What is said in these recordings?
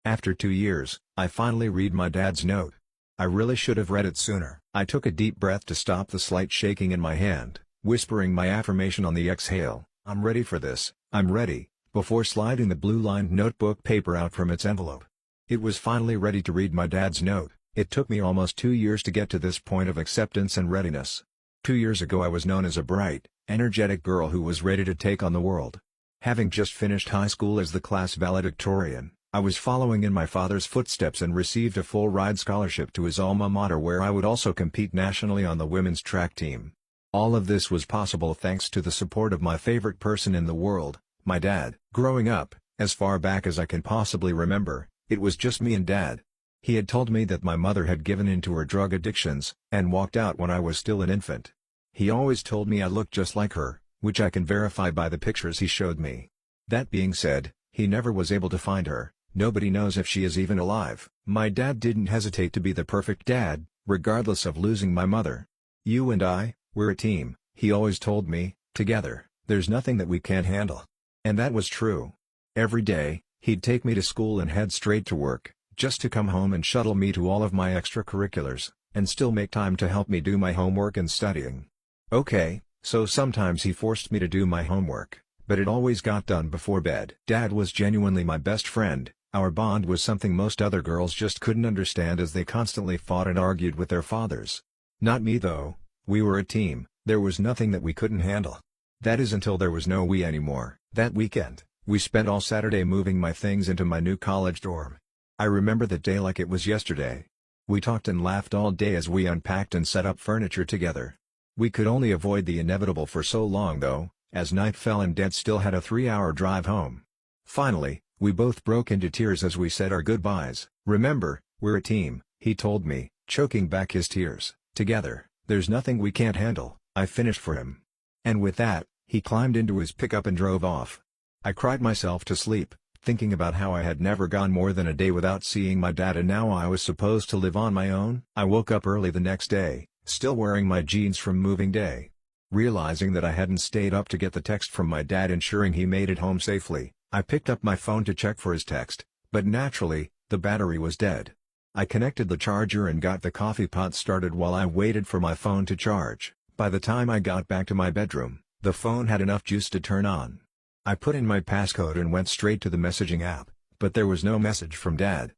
After 2 years, I finally read my dad's note. I really should have read it sooner. I took a deep breath to stop the slight shaking in my hand, whispering my affirmation on the exhale, "I'm ready for this, I'm ready," before sliding the blue-lined notebook paper out from its envelope. It was finally ready to read my dad's note. It took me almost 2 years to get to this point of acceptance and readiness. 2 years ago I was known as a bright, energetic girl who was ready to take on the world. Having just finished high school as the class valedictorian, I was following in my father's footsteps and received a full-ride scholarship to his alma mater where I would also compete nationally on the women's track team. All of this was possible thanks to the support of my favorite person in the world, my dad. Growing up, as far back as I can possibly remember, it was just me and Dad. He had told me that my mother had given in to her drug addictions, and walked out when I was still an infant. He always told me I looked just like her, which I can verify by the pictures he showed me. That being said, he never was able to find her. Nobody knows if she is even alive. My dad didn't hesitate to be the perfect dad, regardless of losing my mother. "You and I, we're a team," he always told me, "together, there's nothing that we can't handle." And that was true. Every day, he'd take me to school and head straight to work, just to come home and shuttle me to all of my extracurriculars, and still make time to help me do my homework and studying. Okay, so sometimes he forced me to do my homework, but it always got done before bed. Dad was genuinely my best friend. Our bond was something most other girls just couldn't understand as they constantly fought and argued with their fathers. Not me though, we were a team, there was nothing that we couldn't handle. That is until there was no we anymore. That weekend, we spent all Saturday moving my things into my new college dorm. I remember that day like it was yesterday. We talked and laughed all day as we unpacked and set up furniture together. We could only avoid the inevitable for so long though, as night fell and Dad still had a 3-hour drive home. Finally, we both broke into tears as we said our goodbyes. "Remember, we're a team," he told me, choking back his tears. "Together, there's nothing we can't handle," I finished for him. And with that, he climbed into his pickup and drove off. I cried myself to sleep, thinking about how I had never gone more than a day without seeing my dad and now I was supposed to live on my own. I woke up early the next day, still wearing my jeans from moving day. Realizing that I hadn't stayed up to get the text from my dad ensuring he made it home safely, I picked up my phone to check for his text, but naturally, the battery was dead. I connected the charger and got the coffee pot started while I waited for my phone to charge. By the time I got back to my bedroom, the phone had enough juice to turn on. I put in my passcode and went straight to the messaging app, but there was no message from Dad.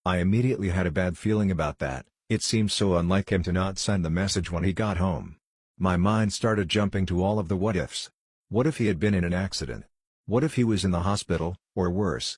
I immediately had a bad feeling about that. It seemed so unlike him to not send the message when he got home. My mind started jumping to all of the what-ifs. What if he had been in an accident? What if he was in the hospital, or worse,